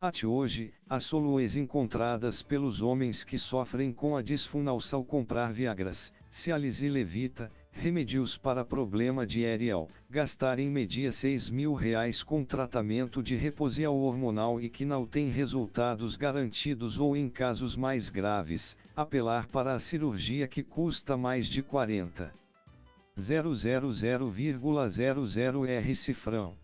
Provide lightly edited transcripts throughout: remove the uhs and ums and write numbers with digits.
Até hoje, as soluções encontradas pelos homens que sofrem com a disfunção ao comprar Viagras, Cialis e Levita, remédios para problema de ereal, gastar em média R$ 6.000 com tratamento de reposição hormonal e que não tem resultados garantidos ou em casos mais graves, apelar para a cirurgia que custa mais de 40.000,00 cifrão.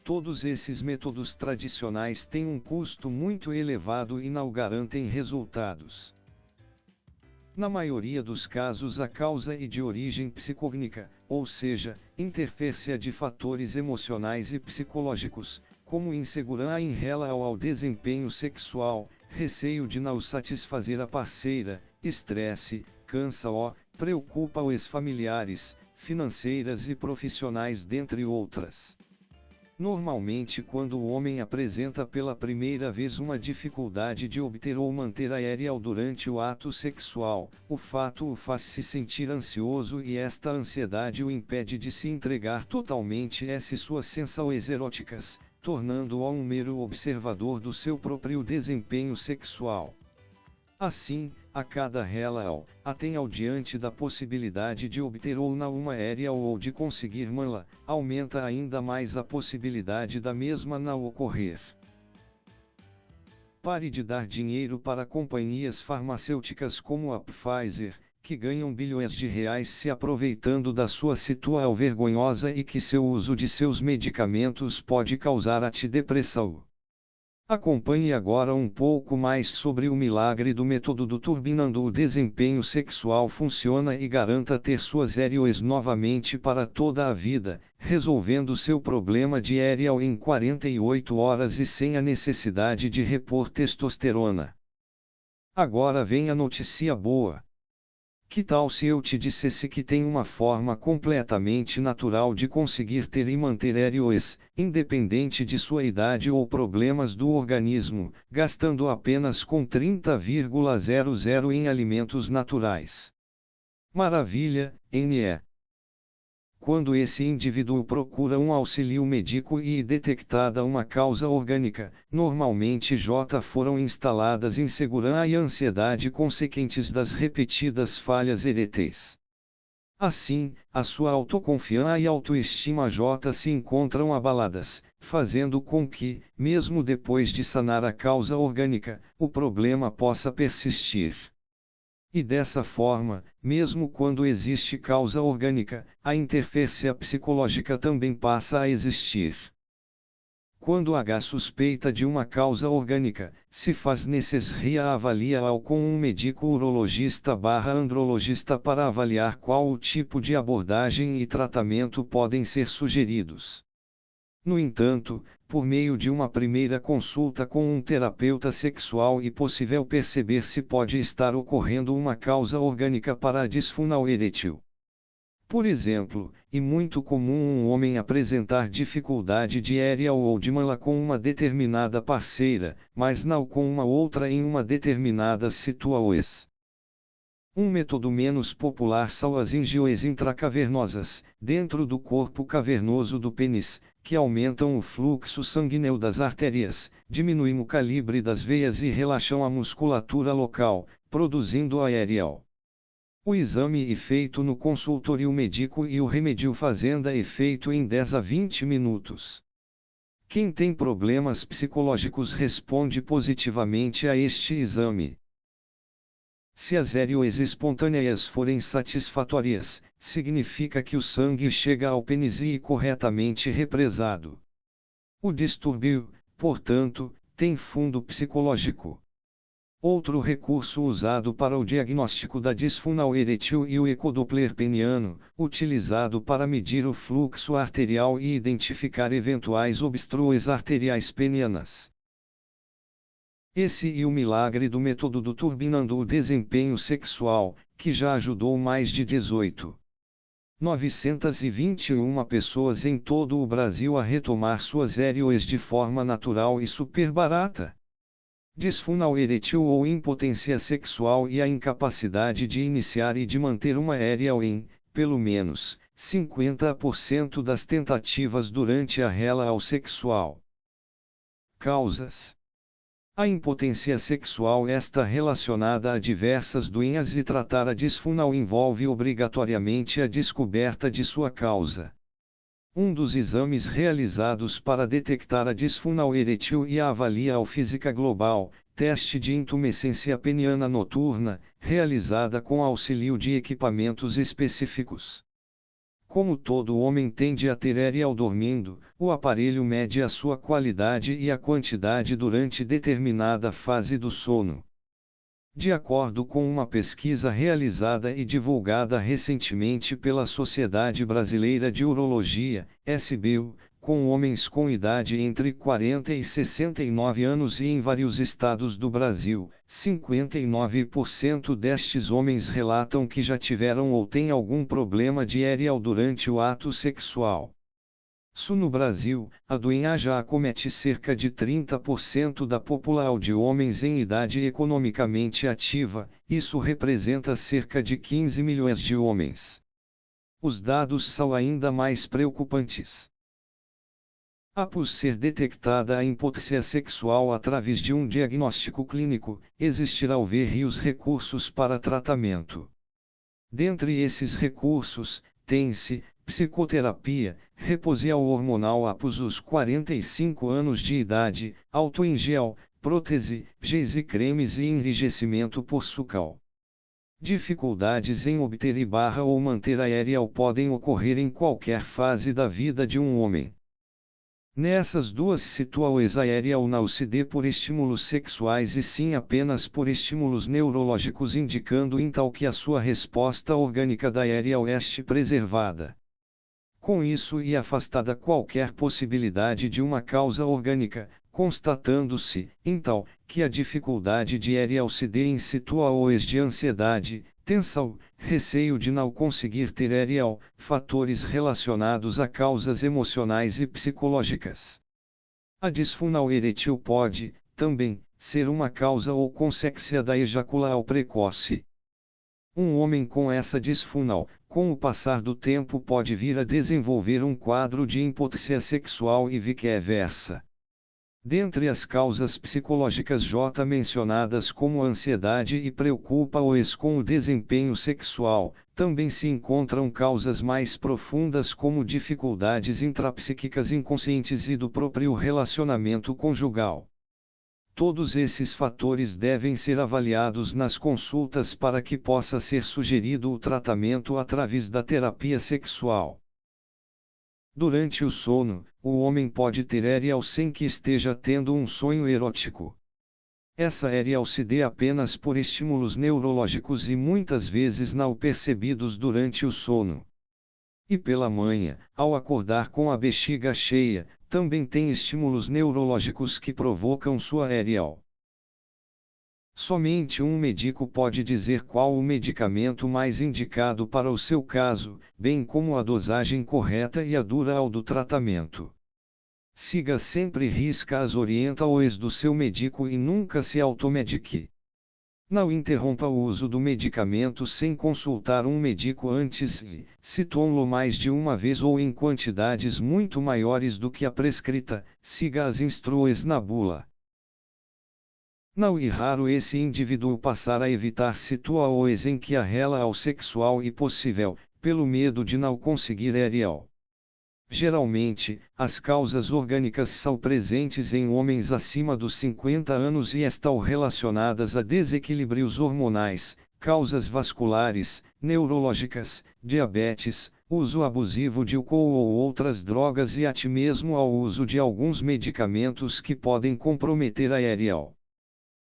Todos esses métodos tradicionais têm um custo muito elevado e não garantem resultados. Na maioria dos casos a causa é de origem psicogênica, ou seja, interferência de fatores emocionais e psicológicos, como insegurança em relação ao desempenho sexual, receio de não satisfazer a parceira, estresse, cansa ou preocupa os familiares, financeiras e profissionais dentre outras. Normalmente quando o homem apresenta pela primeira vez uma dificuldade de obter ou manter a ereção durante o ato sexual, o fato o faz se sentir ansioso e esta ansiedade o impede de se entregar totalmente a suas sensações eróticas, tornando-o um mero observador do seu próprio desempenho sexual. Assim, a cada relação, até diante da possibilidade de obter ou não uma ereção ou de conseguir mantê-la, aumenta ainda mais a possibilidade da mesma não ocorrer. Pare de dar dinheiro para companhias farmacêuticas como a Pfizer, que ganham bilhões de reais se aproveitando da sua situação vergonhosa e que seu uso de seus medicamentos pode causar a ti depressão. Acompanhe agora um pouco mais sobre o milagre do método do turbinando o desempenho sexual funciona e garanta ter suas ereções novamente para toda a vida, resolvendo seu problema de ereção em 48 horas e sem a necessidade de repor testosterona. Agora vem a notícia boa. Que tal se eu te dissesse que tem uma forma completamente natural de conseguir ter e manter ereções, independente de sua idade ou problemas do organismo, gastando apenas com 30,00 em alimentos naturais? Maravilha, NE. Quando esse indivíduo procura um auxílio médico e detectada uma causa orgânica, normalmente foram instaladas insegurança e ansiedade consequentes das repetidas falhas eréteis. Assim, a sua autoconfiança e autoestima se encontram abaladas, fazendo com que, mesmo depois de sanar a causa orgânica, o problema possa persistir. E dessa forma, mesmo quando existe causa orgânica, a interferência psicológica também passa a existir. Quando há suspeita de uma causa orgânica, se faz necessária a avaliação com um médico urologista/andrologista para avaliar qual o tipo de abordagem e tratamento podem ser sugeridos. No entanto, por meio de uma primeira consulta com um terapeuta sexual é possível perceber se pode estar ocorrendo uma causa orgânica para a disfunção erétil. Por exemplo, é muito comum um homem apresentar dificuldade de ereção ou de mantê-la com uma determinada parceira, mas não com uma outra em uma determinada situação. Um método menos popular são as injeções intracavernosas, dentro do corpo cavernoso do pênis, que aumentam o fluxo sanguíneo das artérias, diminuem o calibre das veias e relaxam a musculatura local, produzindo a ereção. O exame é feito no consultório médico e o remédio fazenda é feito em 10 a 20 minutos. Quem tem problemas psicológicos responde positivamente a este exame. Se as ereções espontâneas forem satisfatórias, significa que o sangue chega ao pênis e é corretamente represado. O distúrbio, portanto, tem fundo psicológico. Outro recurso usado para o diagnóstico da disfunção erétil é o ecodoppler peniano, utilizado para medir o fluxo arterial e identificar eventuais obstruções arteriais penianas. Esse é o milagre do método do turbinando o desempenho sexual, que já ajudou mais de 18.921 pessoas em todo o Brasil a retomar suas ereções de forma natural e super barata. Disfunção erétil ou impotência sexual e a incapacidade de iniciar e de manter uma ereção em, pelo menos, 50% das tentativas durante a relação sexual. Causas. A impotência sexual está relacionada a diversas doenças e tratar a disfunção envolve obrigatoriamente a descoberta de sua causa. Um dos exames realizados para detectar a disfunção eretil e a avalia a física global, teste de intumescência peniana noturna, realizada com auxílio de equipamentos específicos. Como todo homem tende a ter ereal dormindo, o aparelho mede a sua qualidade e a quantidade durante determinada fase do sono. De acordo com uma pesquisa realizada e divulgada recentemente pela Sociedade Brasileira de Urologia, SBU, com homens com idade entre 40 e 69 anos e em vários estados do Brasil, 59% destes homens relatam que já tiveram ou têm algum problema de ereal durante o ato sexual. No Brasil, a doença já acomete cerca de 30% da população de homens em idade economicamente ativa, isso representa cerca de 15 milhões de homens. Os dados são ainda mais preocupantes. Após ser detectada a impotência sexual através de um diagnóstico clínico, existirá vários recursos para tratamento. Dentre esses recursos, tem-se psicoterapia, reposição hormonal após os 45 anos de idade, álcool em gel, prótese, géis e cremes e enrijecimento por sucal. Dificuldades em obter ou manter a ereal podem ocorrer em qualquer fase da vida de um homem. Nessas duas situações a ereal não se dê por estímulos sexuais e sim apenas por estímulos neurológicos, indicando então que a sua resposta orgânica da ereal este preservada. Com isso e afastada qualquer possibilidade de uma causa orgânica, constatando-se, então, que a dificuldade de ereal se dê em situações de ansiedade, tensão, receio de não conseguir ter ereal, fatores relacionados a causas emocionais e psicológicas. A disfunção eretil pode, também, ser uma causa ou consequência da ejaculação precoce. Um homem com essa disfunção, com o passar do tempo pode vir a desenvolver um quadro de impotência sexual e vice-versa. Dentre as causas psicológicas já mencionadas como ansiedade e preocupa-os com o desempenho sexual, também se encontram causas mais profundas como dificuldades intrapsíquicas inconscientes e do próprio relacionamento conjugal. Todos esses fatores devem ser avaliados nas consultas para que possa ser sugerido o tratamento através da terapia sexual. Durante o sono, o homem pode ter ereal sem que esteja tendo um sonho erótico. Essa ereal se dê apenas por estímulos neurológicos e muitas vezes não percebidos durante o sono. E pela manhã, ao acordar com a bexiga cheia, também tem estímulos neurológicos que provocam sua ereal. Somente um médico pode dizer qual o medicamento mais indicado para o seu caso, bem como a dosagem correta e a duração do tratamento. Siga sempre as orientações do seu médico e nunca se automedique. Não interrompa o uso do medicamento sem consultar um médico antes e, se tome-lo mais de uma vez ou em quantidades muito maiores do que a prescrita, siga as instruções na bula. Não é raro esse indivíduo passar a evitar situações em que a relação sexual é possível, pelo medo de não conseguir ereal. Geralmente, as causas orgânicas são presentes em homens acima dos 50 anos e estão relacionadas a desequilíbrios hormonais, causas vasculares, neurológicas, diabetes, uso abusivo de álcool ou outras drogas e até mesmo ao uso de alguns medicamentos que podem comprometer a ereal.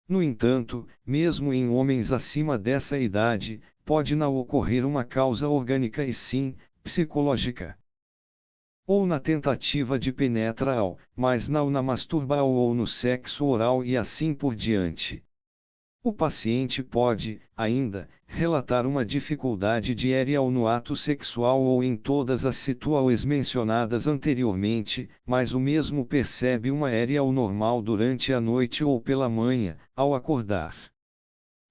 No entanto, mesmo em homens acima dessa idade, pode não ocorrer uma causa orgânica e sim, psicológica. Ou na tentativa de penetração, mas não na masturbação ou no sexo oral e assim por diante. O paciente pode, ainda, relatar uma dificuldade de ereal no ato sexual ou em todas as situações mencionadas anteriormente, mas o mesmo percebe uma ereal normal durante a noite ou pela manhã, ao acordar.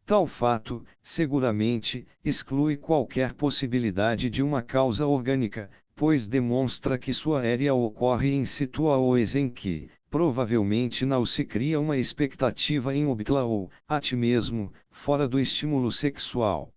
Tal fato, seguramente, exclui qualquer possibilidade de uma causa orgânica, pois demonstra que sua ereal ocorre em situações em que, Provavelmente não se cria uma expectativa em obtê-la ou, a ti mesmo, fora do estímulo sexual.